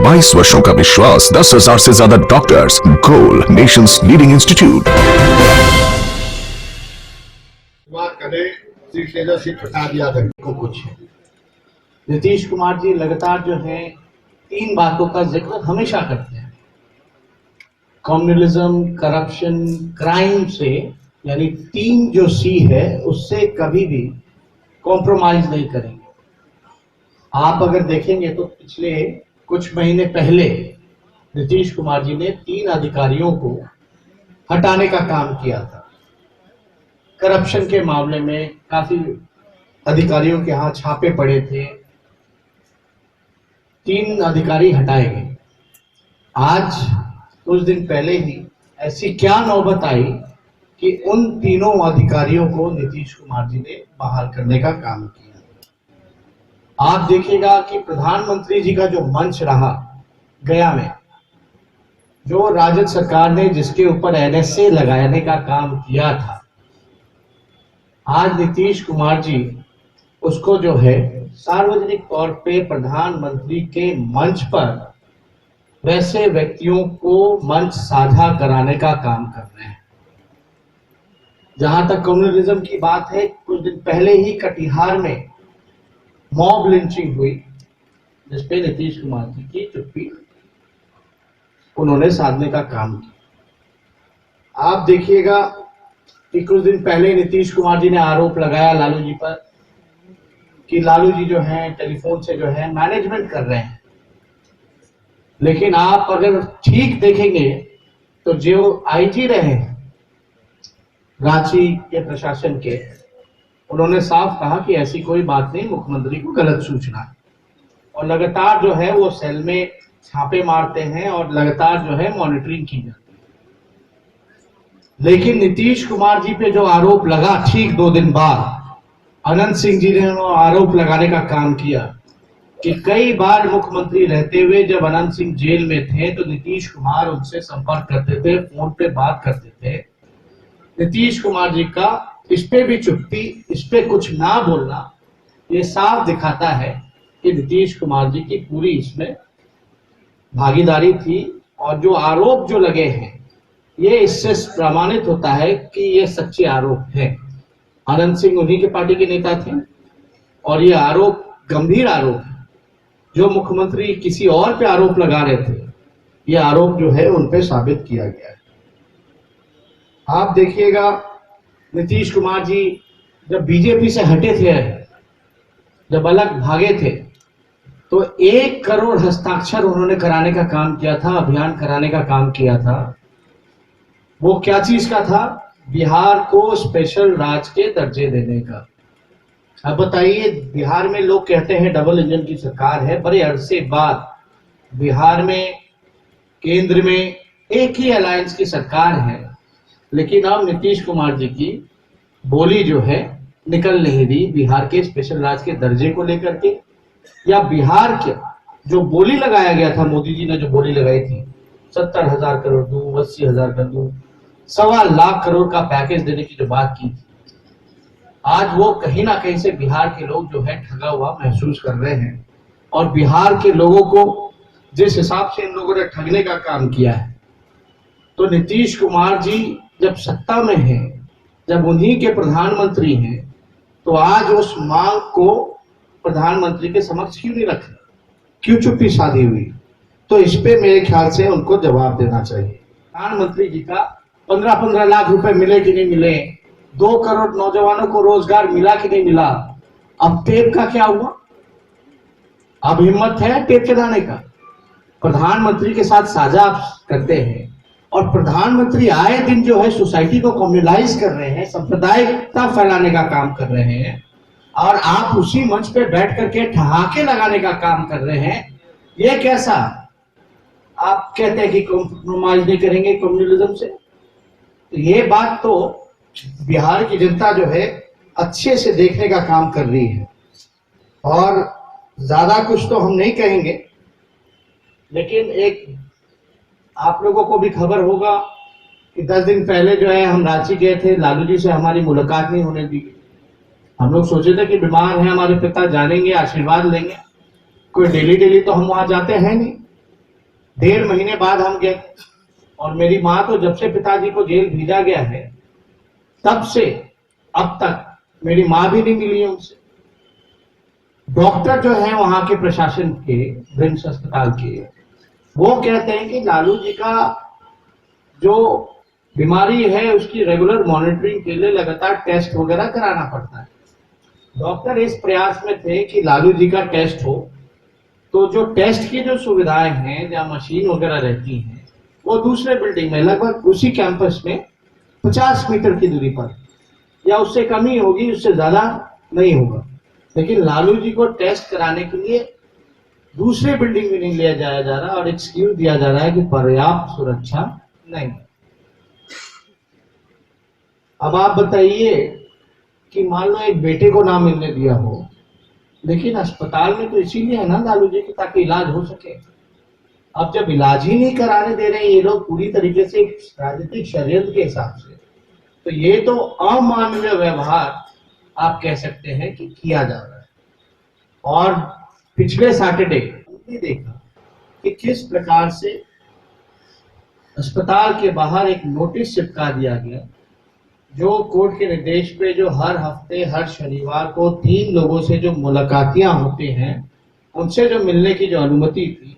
22 वर्षों का विश्वास, 10,000 से ज्यादा डॉक्टर्स, गोल nations leading institute. Seat leadership हटा दिया था को कुछ। नीतीश कुमार जी लगातार जो है 3 बातों का जिक्र हमेशा करते हैं, कम्युनलिज्म, करप्शन, क्राइम से, यानी 3 जो सी है उससे कभी भी कॉम्प्रोमाइज नहीं करेंगे। आप अगर देखेंगे तो पिछले कुछ महीने पहले नीतीश कुमार जी ने 3 अधिकारियों को हटाने का काम किया था। करप्शन के मामले में काफी अधिकारियों के यहाँ छापे पड़े थे, 3 अधिकारी हटाए गए। आज कुछ दिन पहले ही ऐसी क्या नौबत आई कि उन तीनों अधिकारियों को नीतीश कुमार जी ने बहाल करने का काम किया। आप देखिएगा कि प्रधानमंत्री जी का जो मंच रहा गया में, जो राजद सरकार ने जिसके ऊपर NSA लगाने का काम किया था, आज नीतीश कुमार जी उसको जो है सार्वजनिक तौर पे प्रधानमंत्री के मंच पर वैसे व्यक्तियों को मंच साझा कराने का काम कर रहे हैं। जहां तक कम्युनलिज्म की बात है, कुछ दिन पहले ही कटिहार में मॉब लिंचिंग हुई, जिसपे नीतीश कुमार जी की चुप्पी उन्होंने साधने का काम किया। आप देखिएगा कि कुछ दिन पहले नीतीश कुमार जी ने आरोप लगाया लालू जी पर कि लालू जी जो हैं टेलीफोन से जो है मैनेजमेंट कर रहे हैं। लेकिन आप अगर ठीक देखेंगे तो जो IG रहे रांची के प्रशासन के, उन्होंने साफ कहा कि ऐसी कोई बात नहीं, मुख्यमंत्री को गलत सूचना है। और लगातार जो है वो सेल में छापे मारते हैं और लगातार जो है मॉनिटरिंग की जाती है। लेकिन नीतीश कुमार जी पे जो आरोप लगा, ठीक 2 दिन बाद अनंत सिंह जी ने आरोप लगाने का काम किया कि कई बार मुख्यमंत्री रहते हुए जब अनंत सिंह जेल में थे तो नीतीश कुमार उनसे संपर्क करते थे, फोन पे बात करते थे। नीतीश कुमार जी का इस पे भी चुप्पी, इस पे कुछ ना बोलना, ये साफ दिखाता है कि नीतीश कुमार जी की पूरी इसमें भागीदारी थी। और जो आरोप जो लगे हैं, ये इससे प्रमाणित होता है कि ये सच्चे आरोप हैं। अनंत सिंह उन्हीं के पार्टी के नेता थे और ये आरोप गंभीर आरोप है। जो मुख्यमंत्री किसी और पे आरोप लगा रहे थे, ये आरोप जो है उन पे साबित किया गया है। आप देखिएगा नीतीश कुमार जी जब बीजेपी से हटे थे, जब अलग भागे थे, तो 1 करोड़ हस्ताक्षर उन्होंने कराने का काम किया था, अभियान कराने का काम किया था। वो क्या चीज का था? बिहार को स्पेशल राज्य के दर्जे देने का। अब बताइए, बिहार में लोग कहते हैं डबल इंजन की सरकार है, बड़े अरसे बाद बिहार में केंद्र में एक ही अलायंस की सरकार है, लेकिन अब नीतीश कुमार जी की बोली जो है निकल नहीं रही बिहार के स्पेशल राज्य के दर्जे को लेकर के, या बिहार के जो बोली लगाया गया था, मोदी जी ने जो बोली लगाई थी 70,000 करोड़ दूं, 80,000 कर दूं, 1.25 लाख करोड़ का पैकेज देने की जो बात की थी, आज वो कहीं ना कहीं से बिहार के लोग जो है ठगा हुआ महसूस कर रहे हैं। और बिहार के लोगों को जिस हिसाब से इन लोगों ने ठगने का काम किया है, तो नीतीश कुमार जी जब सत्ता में है, जब उन्हीं के प्रधानमंत्री हैं, तो आज उस मांग को प्रधानमंत्री के समक्ष क्यों नहीं रखे, क्यों चुप्पी साधी हुई? तो इस पे मेरे ख्याल से उनको जवाब देना चाहिए। प्रधानमंत्री जी का 15-15 लाख रुपए मिले कि नहीं मिले, 2 करोड़ नौजवानों को रोजगार मिला कि नहीं मिला, अब टेप का क्या हुआ? अब हिम्मत है टेप चलाने का? प्रधानमंत्री के साथ साझा करते हैं और प्रधानमंत्री आए दिन जो है सोसाइटी को कम्युनलाइज कर रहे हैं, सांप्रदायिकता फैलाने का काम कर रहे हैं, और आप उसी मंच पे बैठ करके ठहाके लगाने का काम कर रहे हैं। ये कैसा? आप कहते हैं कि कॉम्प्रोमाइज नहीं करेंगे कम्युनलिज्म से। तो ये बात तो बिहार की जनता जो है अच्छे से देखने का काम कर रही है। और ज्यादा कुछ तो हम नहीं कहेंगे, लेकिन एक आप लोगों को भी खबर होगा कि 10 दिन पहले जो है हम रांची गए थे, लालू जी से हमारी मुलाकात नहीं होने दी। हम लोग सोचे थे कि बीमार हैं हमारे पिता, जानेंगे, आशीर्वाद लेंगे। कोई डेली तो हम वहां जाते हैं नहीं। 1.5 महीने बाद हम गए और मेरी माँ तो जब से पिताजी को जेल भेजा गया है तब से अब तक मेरी माँ भी नहीं मिली है उनसे। डॉक्टर जो है वहां के प्रशासन के रिम्स अस्पताल के, वो कहते हैं कि लालू जी का जो बीमारी है उसकी रेगुलर मॉनिटरिंग के लिए लगातार टेस्ट वगैरह कराना पड़ता है। डॉक्टर इस प्रयास में थे कि लालू जी का टेस्ट हो, तो जो टेस्ट की जो सुविधाएं हैं, जहाँ मशीन वगैरह रहती हैं, वो दूसरे बिल्डिंग में लगभग उसी कैंपस में 50 मीटर की दूरी पर, या उससे कम ही होगी, उससे ज्यादा नहीं होगा। लेकिन लालू जी को टेस्ट कराने के लिए दूसरे बिल्डिंग में नहीं लिया जाया जा रहा और एक्सक्यूज दिया जा रहा है कि पर्याप्त सुरक्षा नहीं। अब आप बताइए कि मान लो एक बेटे को ना मिलने दिया हो, लेकिन अस्पताल में तो इसीलिए है ना लालू जी की, ताकि इलाज हो सके। अब जब इलाज ही नहीं कराने दे रहे ये लोग पूरी तरीके से राजनीतिक षड्यंत्र के हिसाब से, तो ये तो अमानवीय व्यवहार आप कह सकते हैं कि किया जा रहा है। और पिछले सैटरडे हमने देखा कि किस प्रकार से अस्पताल के बाहर एक नोटिस चिपका दिया गया, जो कोर्ट के निर्देश पे जो हर हफ्ते हर शनिवार को 3 लोगों से जो मुलाकातियां होती हैं, उनसे जो मिलने की जो अनुमति थी,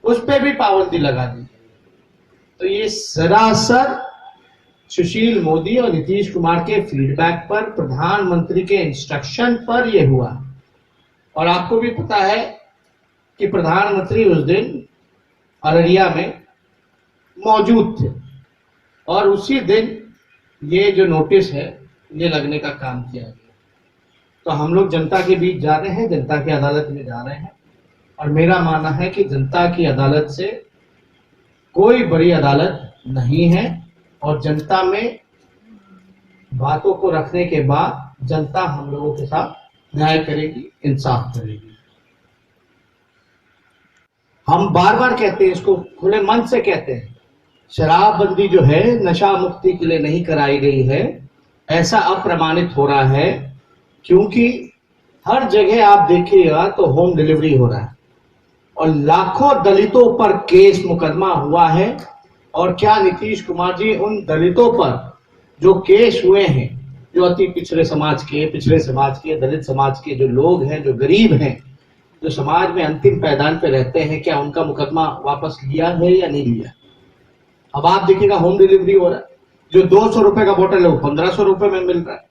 उस पे भी पाबंदी लगा दी। तो ये सरासर सुशील मोदी और नीतीश कुमार के फीडबैक पर, प्रधानमंत्री के इंस्ट्रक्शन पर यह हुआ। और आपको भी पता है कि प्रधानमंत्री उस दिन अररिया में मौजूद थे और उसी दिन ये जो नोटिस है ये लगने का काम किया गया। तो हम लोग जनता के बीच जा रहे हैं, जनता की अदालत में जा रहे हैं, और मेरा मानना है कि जनता की अदालत से कोई बड़ी अदालत नहीं है, और जनता में बातों को रखने के बाद जनता हम लोगों के साथ न्याय करेगी, इंसाफ करेगी। हम बार बार कहते हैं, इसको खुले मन से कहते हैं, शराबबंदी जो है नशा मुक्ति के लिए नहीं कराई गई है, ऐसा अप्रमाणित हो रहा है, क्योंकि हर जगह आप देखिएगा तो होम डिलीवरी हो रहा है और लाखों दलितों पर केस मुकदमा हुआ है। और क्या नीतीश कुमार जी उन दलितों पर जो केस हुए हैं, जो अति पिछड़े समाज के दलित समाज के जो लोग हैं, जो गरीब हैं, जो समाज में अंतिम पायदान पे रहते हैं, क्या उनका मुकदमा वापस लिया है या नहीं लिया? अब आप देखिएगा होम डिलीवरी हो रहा है, जो 200 रुपए का बोतल है वो 1500 रुपए में मिल रहा है।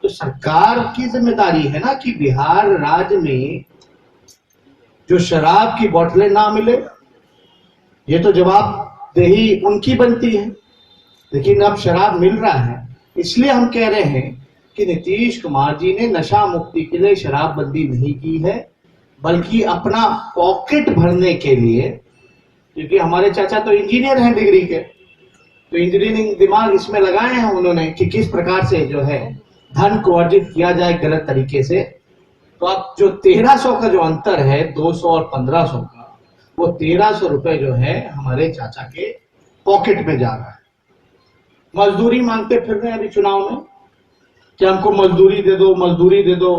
तो सरकार की जिम्मेदारी है ना कि बिहार राज्य में जो शराब की बोतलें ना मिले, ये तो जवाबदेही उनकी बनती है। लेकिन अब शराब मिल रहा है, इसलिए हम कह रहे हैं कि नीतीश कुमार जी ने नशा मुक्ति के लिए शराबबंदी नहीं की है, बल्कि अपना पॉकेट भरने के लिए, क्योंकि हमारे चाचा तो इंजीनियर हैं डिग्री के, तो इंजीनियरिंग दिमाग इसमें लगाए हैं उन्होंने कि किस प्रकार से जो है धन को अर्जित किया जाए गलत तरीके से। तो अब जो 1300 का जो अंतर है 200 और 1500 का, वो 1300 रुपए जो है हमारे चाचा के पॉकेट में जा रहा है। मजदूरी मांगते फिर रहे हैं अभी चुनाव में कि हमको मजदूरी दे दो, मजदूरी दे दो।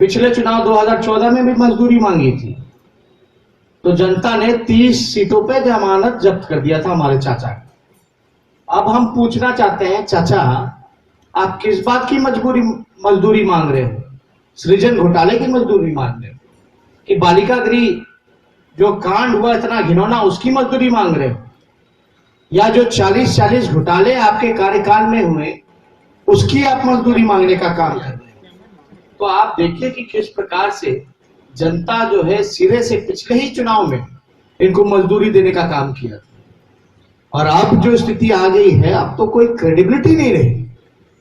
पिछले चुनाव 2014 में भी मजदूरी मांगी थी, तो जनता ने 30 सीटों पे जमानत जब्त कर दिया था हमारे चाचा का। अब हम पूछना चाहते हैं, चाचा आप किस बात की मजदूरी मांग रहे हो? सृजन घोटाले की मजदूरी मांग रहे हो कि बालिका गृह जो कांड हुआ इतना घिनौना, उसकी मजदूरी मांग रहे हो, या जो 40 घोटाले आपके कार्यकाल में हुए उसकी आप मजदूरी मांगने का काम कर रहे हो? तो आप देखिए कि किस प्रकार से जनता जो है सिरे से पिछले ही चुनाव में इनको मजदूरी देने का काम किया था। और अब जो स्थिति आ गई है, अब तो कोई क्रेडिबिलिटी नहीं रही।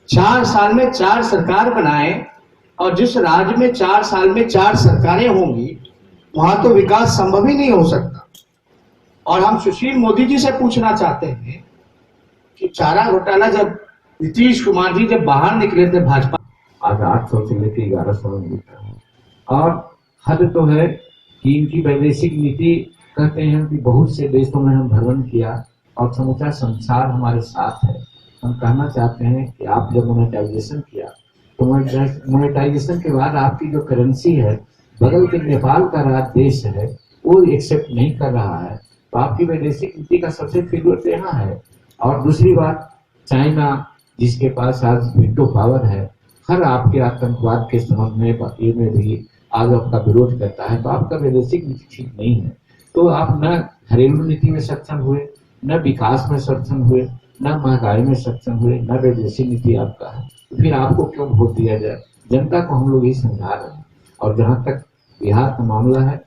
4 साल में 4 सरकार बनाए, और जिस राज्य में 4 साल में 4 सरकारें होंगी, वहां तो विकास संभव ही नहीं हो सकता। और हम सुशील मोदी जी से पूछना चाहते हैं कि चारा घोटाला जब नीतीश कुमार जी जब बाहर निकले थे भाजपा, आज 800 से लेकर 1100 में, और हद तो है कि इनकी वैदेशिक नीति कहते हैं कि बहुत से देशों में हम भ्रमण किया और समूचा संसार हमारे साथ है। हम कहना चाहते हैं कि आप जब मोनेटाइजेशन किया, तो मोनेटाइजेशन के बाद आपकी जो करेंसी है, बगल के नेपाल का राज्य देश है, वो एक्सेप्ट नहीं कर रहा है, तो आपकी वैदेशिक नीति का सबसे फेलियर तो यहाँ है। और दूसरी बात, चाइना जिसके पास आज वीटो पावर है, हर आपके आतंकवाद के संबंध में भी आज आपका विरोध करता है, तो आपका वैदेशिक नीति ठीक नहीं है। तो आप न घरेलू नीति में सक्षम हुए, न विकास में सक्षम हुए, न महंगाई में सक्षम हुए, न वैदेशिक नीति आपका है, तो फिर आपको क्यों वोट दिया जाए? जनता को हम लोग ये समझा रहे हैं। और जहाँ तक बिहार का मामला है,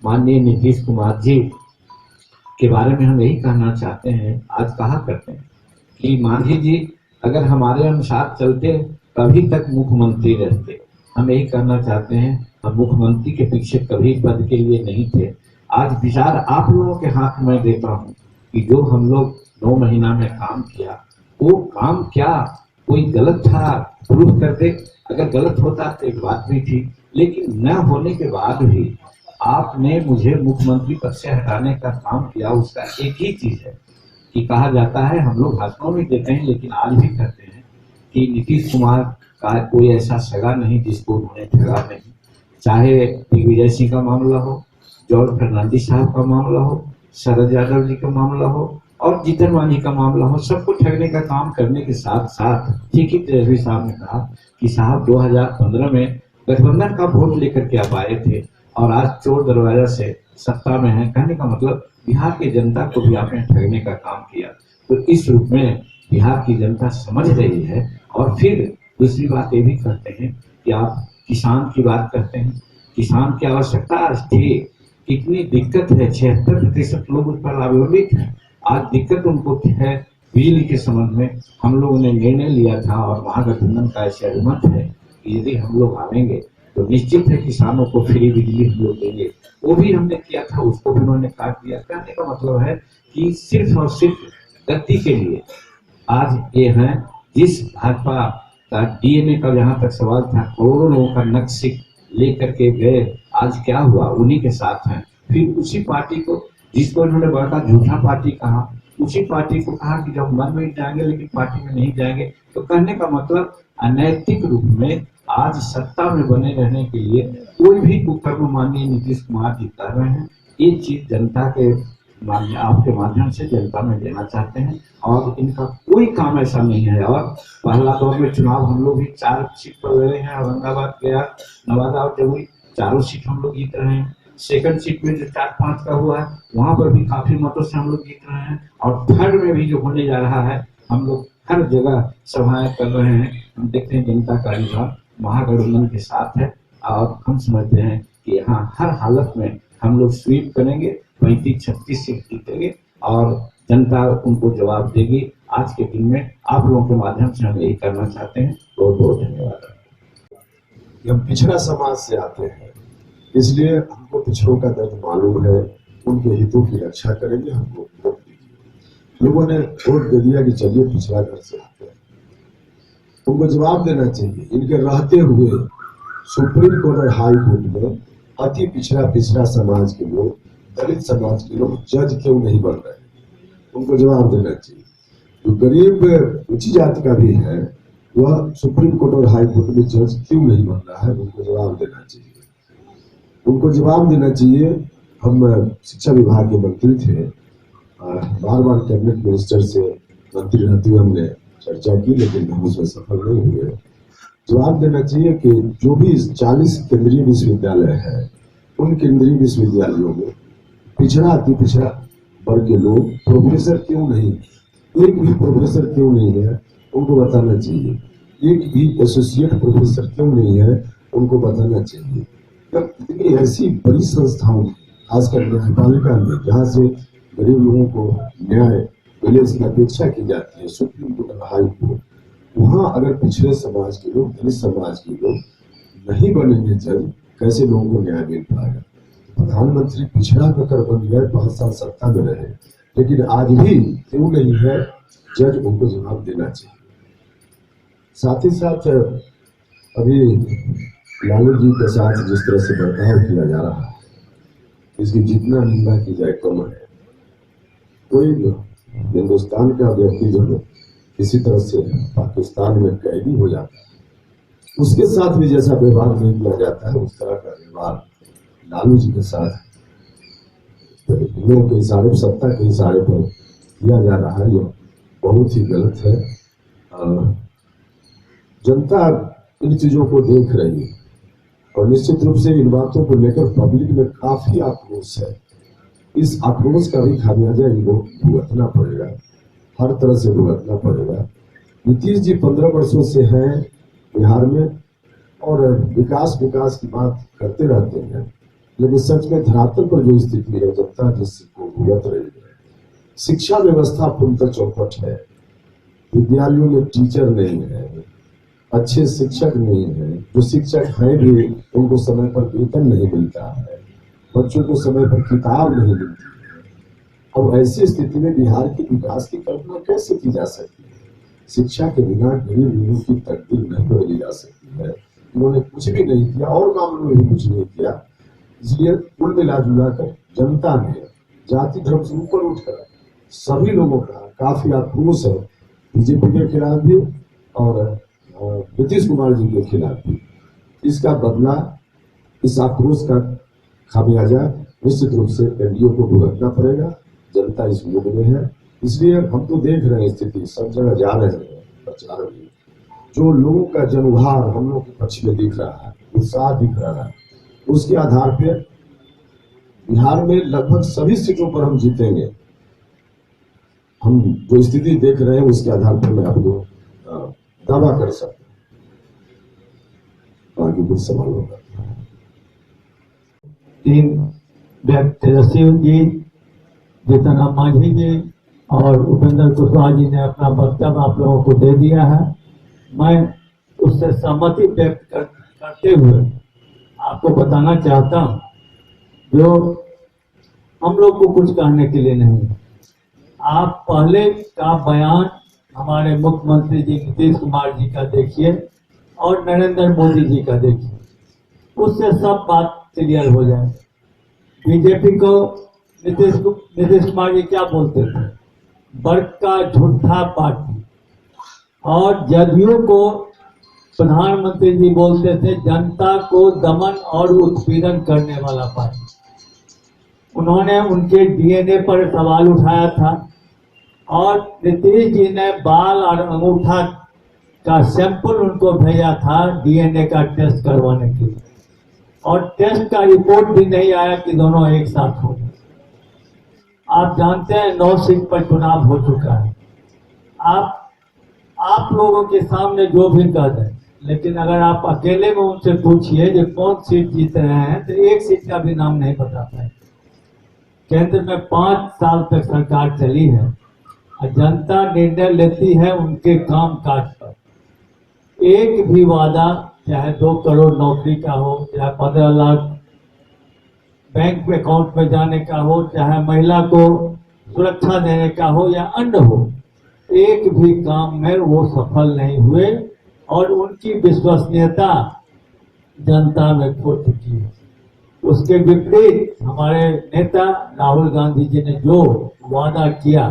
माननीय नीतीश कुमार जी के बारे में हम यही कहना चाहते हैं, आज कहा करते हैं कि मांझी जी अगर हमारे अनुसार चलते कभी तक मुख्यमंत्री रहते। हम यही कहना चाहते हैं, हम मुख्यमंत्री के पीछे कभी पद के लिए नहीं थे। आज विचार आप लोगों के हाथ में देता हूँ कि जो हम लोग 9 महीना में काम किया, वो काम क्या कोई गलत था प्रूफ कर दे। अगर गलत होता तो एक बात भी थी, लेकिन न होने के बाद भी आपने मुझे मुख्यमंत्री पद से हटाने का काम किया। उसका एक ही चीज है कि कहा जाता है, हम लोग भाषणों में देते हैं लेकिन आज भी करते हैं कि नीतीश कुमार का कोई ऐसा सगा नहीं जिसको उन्होंने ठगा नहीं। चाहे दिग्विजय सिंह का मामला हो, जॉर्ज फर्नांडिस साहब का मामला हो, शरद यादव जी का मामला हो और जीतन मांझी का मामला हो, सबको ठगने का काम करने के साथ साथ ठीक ही तेजस्वी साहब ने कहा कि साहब 2015 में गठबंधन का वोट लेकर के आप आए थे और आज चोर दरवाजा से सत्ता में है। कहने का मतलब बिहार की जनता को भी आपने ठगने का काम किया। तो इस रूप में बिहार की जनता समझ रही है। और फिर दूसरी बात ये भी करते हैं कि आप किसान की बात करते हैं, किसान की आवश्यकता आज थी, कितनी दिक्कत है, 76% लोग उस पर अवलंबित हैं। आज दिक्कत उनको है बिजली के संबंध में। हम लोगों ने निर्णय लिया था और महागठबंधन का ऐसे अनुमत है कि यदि हम लोग आएंगे तो निश्चित है किसानों को फ्री बिजली हम लोग देंगे। वो भी हमने किया था, उसको भी उन्होंने काट दिया। कहने का मतलब है कि सिर्फ और सिर्फ गति के लिए आज ये है। जिस भाजपा का डीएनए का जहां तक सवाल था, करोड़ों लोगों का नक्शा लेकर के गए, आज क्या हुआ? उन्हीं के साथ हैं। फिर उसी पार्टी को जिसको इन्होंने बड़ा झूठा पार्टी कहा, उसी पार्टी को कहा कि जब मन में जाएंगे लेकिन पार्टी में नहीं जाएंगे। तो कहने का मतलब अनैतिक रूप में आज सत्ता में बने रहने के लिए कोई भी कुकर्म माननीय नीतीश कुमार जी कर रहे हैं। ये चीज जनता के आपके माध्यम से जनता में देना चाहते हैं और इनका कोई काम ऐसा नहीं है। और पहला दौर में चुनाव हम लोग भी 4 सीट पर लड़े हैं, औरंगाबाद, गया, नवादा और जमुई, चारों सीट हम लोग जीत रहे हैं। सेकंड सीट में जो 4-5 का हुआ है वहां पर भी काफी मतों से हम लोग जीत रहे हैं। और थर्ड में भी जो होने जा रहा है, हम लोग हर जगह सभाएं कर रहे हैं। हम देखते हैं जनता का रुझान महागठबंधन के साथ है और हम समझते हैं कि यहाँ हर हालत में हम लोग स्वीप करेंगे, 35-36 सीट जीतेंगे और जनता उनको जवाब देगी। आज के दिन में आप लोगों के माध्यम से हम यही करना चाहते हैं। बहुत बहुत धन्यवाद। हम पिछड़ा समाज से आते हैं, इसलिए हमको पिछड़ों का दर्द मालूम है। उनके हितों की रक्षा करेंगे। हमको वोट दीजिए। लोगों ने वोट दे दिया कि चलिए पिछड़ा घर से आते हैं, उनको जवाब देना चाहिए। इनके रहते हुए सुप्रीम कोर्ट और हाई कोर्ट में अति पिछड़ा समाज के लोग, दलित समाज के लोग जज क्यों नहीं बन रहे? उनको जवाब देना चाहिए। जो गरीब ऊंची जाति का भी है वह सुप्रीम कोर्ट और हाई कोर्ट में जज क्यों नहीं बन रहा है? उनको जवाब देना चाहिए। उनको जवाब देना चाहिए। हम शिक्षा विभाग के मंत्री थे, बार बार कैबिनेट मिनिस्टर से मंत्री रहते हुए हमने चर्चा की, लेकिन हम उसमें सफल नहीं हुए। जवाब देना चाहिए कि जो भी 40 केंद्रीय विश्वविद्यालय है, उन केंद्रीय विश्वविद्यालयों में पिछड़ा अति पिछड़ा वर्ग के लोग प्रोफेसर क्यों नहीं, एक भी प्रोफेसर क्यों नहीं है, उनको बताना चाहिए। एक भी एसोसिएट प्रोफेसर क्यों नहीं है, उनको बताना चाहिए। इतनी ऐसी बड़ी संस्थाओं, खासकर न्यायपालिका में, जहाँ से गरीब लोगों को न्याय मिले इसकी अपेक्षा की जाती है, सुप्रीम कोर्ट और हाई कोर्ट, वहाँ अगर पिछड़े समाज के लोग, दलित समाज के लोग नहीं बनेंगे जज, कैसे लोगों को न्याय मिल पाएगा? प्रधानमंत्री पिछड़ा होकर बन गए, 5 साल सत्ता में रहे, लेकिन आज भी क्यों नहीं है जज? उनको जवाब देना चाहिए। साथ ही साथ अभी लालू जी के साथ जिस तरह से बर्ताव किया जा रहा है, इसकी जितना निंदा की जाए कम है। कोई हिंदुस्तान का व्यक्ति जब किसी तरह से पाकिस्तान में कैदी हो जाता है, उसके साथ भी जैसा व्यवहार नहीं किया जाता है, उस तरह का व्यवहार लालू जी के साथ लोगों के इशारे, सत्ता के इशारे पर किया जा रहा है, यह बहुत ही गलत है। जनता इन चीजों को देख रही है और निश्चित रूप से इन बातों को लेकर पब्लिक में काफी आक्रोश है। इस आक्रोश का भी खामियाजा इनको भुगतना पड़ेगा, हर तरह से भुगतना पड़ेगा। नीतीश जी 15 वर्षों से हैं बिहार में और विकास की बात करते रहते हैं, लेकिन सच में धरातल पर जो स्थिति है, जनता जिसको भुगत रही है। शिक्षा व्यवस्था पूर्णतः चौपट है, विद्यालयों में टीचर नहीं है, अच्छे शिक्षक नहीं है, जो शिक्षक हैं भी उनको समय पर वेतन नहीं मिलता है, बच्चों को समय पर किताब नहीं मिलती है। अब ऐसी स्थिति में बिहार के विकास की कल्पना कैसे की जा सकती है? शिक्षा के बिना गरीब लोगों की तकदीर नहीं बदली जा सकती है। उन्होंने कुछ भी नहीं किया और मामलों में भी कुछ नहीं किया। इसलिए कुल मिला कर जनता ने जाति धर्म से ऊपर उठकर सभी लोगों का काफी आक्रोश है, बीजेपी के खिलाफ भी और नीतीश कुमार जी के खिलाफ भी। इसका बदला, इस आक्रोश का खामियाजा निश्चित रूप से एनडीए को भुगतना पड़ेगा। जनता इस मूड में है, इसलिए हम तो देख रहे हैं स्थिति, सब जगह जा रहे हैं प्रचार में, जो लोगों का जनउभार हम लोग के पक्ष में दिख रहा है, उत्साह दिख रहा है, उसके आधार पर बिहार में लगभग सभी सीटों पर हम जीतेंगे। हम जो स्थिति देख रहे हैं उसके आधार पर मैं आपको दावा कर सकता हूं। आगे कुछ सवाल होगा। 3 व्यक्ति, तेजस्वी जी, जीतन राम मांझी जी और उपेंद्र कुशवाहा जी ने अपना वक्तव्य आप लोगों को दे दिया है। मैं उससे सहमति व्यक्त करते हुए आपको बताना चाहता हूं, जो हम लोग को कुछ कहने के लिए नहीं, आप पहले का बयान हमारे मुख्यमंत्री जी नीतीश कुमार जी का देखिए और नरेंद्र मोदी जी का देखिए, उससे सब बात क्लियर हो जाए। बीजेपी को नीतीश कुमार जी क्या बोलते थे? बड़का झूठा पार्टी। और जदयू को प्रधानमंत्री जी बोलते थे जनता को दमन और उत्पीड़न करने वाला पार्टी। उन्होंने उनके डीएनए पर सवाल उठाया था और नीतीश जी ने बाल और अंगूठा का सैंपल उनको भेजा था डीएनए का टेस्ट करवाने के लिए, और टेस्ट का रिपोर्ट भी नहीं आया कि दोनों एक साथ हो। आप जानते हैं 9 सीट पर चुनाव हो चुका है। आप लोगों के सामने जो भी कह दें, लेकिन अगर आप अकेले में उनसे पूछिए कि कौन सीट जीत रहे हैं तो एक सीट का भी नाम नहीं बता पाए। केंद्र में 5 साल तक सरकार चली है और जनता निर्णय लेती है उनके काम काज पर। एक भी वादा, चाहे 2 करोड़ नौकरी का हो, चाहे 15 लाख बैंक अकाउंट में जाने का हो, चाहे महिला को सुरक्षा देने का हो या अन्य हो, एक भी काम में वो सफल नहीं हुए और उनकी विश्वसनीयता जनता में खो चुकी है। उसके विपरीत हमारे नेता राहुल गांधी जी ने जो वादा किया,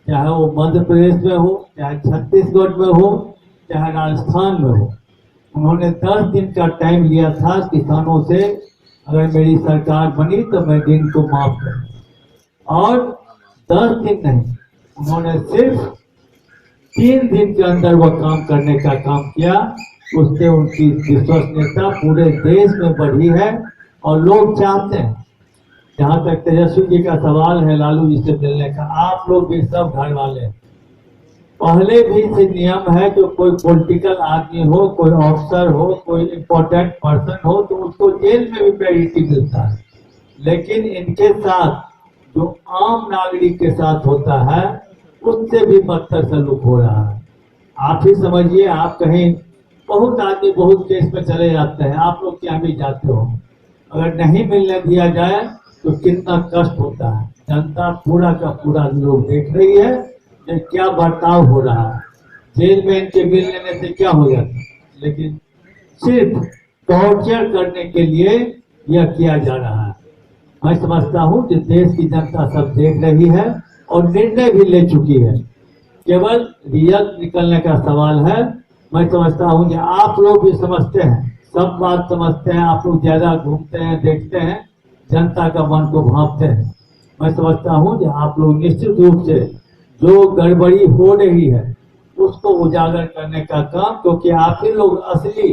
चाहे वो मध्य प्रदेश में हो, चाहे छत्तीसगढ़ में हो, चाहे राजस्थान में हो, उन्होंने 10 दिन का टाइम लिया था किसानों से, अगर मेरी सरकार बनी तो मैं दिन को माफ करूं। और 10 दिन नहीं, उन्होंने सिर्फ 3 दिन के अंदर वह काम करने का काम किया। उससे उनकी विश्वसनीयता पूरे देश में बढ़ी है और लोग चाहते हैं। जहां तक तेजस्वी जी का सवाल है लालू जी से मिलने का, आप लोग भी सब घर वाले हैं। पहले भी से नियम है जो कोई पॉलिटिकल आदमी हो, कोई ऑफिसर हो, कोई इम्पोर्टेंट पर्सन हो तो उसको जेल में भी प्रायोरिटी मिलता है, लेकिन इनके साथ जो आम नागरिक के साथ होता है उससे भी बदतर सलूक हो रहा है। आप ही समझिए, आप कहीं बहुत आदमी बहुत केस में चले जाते हैं, आप लोग क्या भी जाते हो, अगर नहीं मिलने दिया जाए तो कितना कष्ट होता है। जनता पूरा का पूरा लोग देख रही है कि क्या बर्ताव हो रहा है। जेल में इनके मिल लेने से क्या हो जाता है, लेकिन सिर्फ टॉर्चर करने के लिए यह किया जा रहा है। मैं समझता हूं कि देश की जनता सब देख रही है और निर्णय भी ले चुकी है, केवल रिजल्ट निकलने का सवाल है। मैं समझता हूं कि आप लोग भी समझते हैं, सब बात समझते हैं, आप लोग ज्यादा घूमते हैं, देखते हैं, जनता का मन को भांपते हैं। मैं समझता हूं कि आप लोग निश्चित रूप से जो गड़बड़ी हो रही है उसको उजागर करने का काम, क्योंकि आप ही लोग असली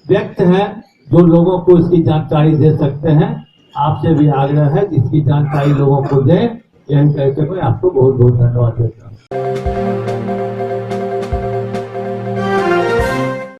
व्यक्ति हैं जो लोगों को इसकी जानकारी दे सकते हैं। आपसे भी आग्रह है जिसकी जानकारी लोगों को दें। यही कहकर मैं आपको बहुत बहुत धन्यवाद देता हूँ।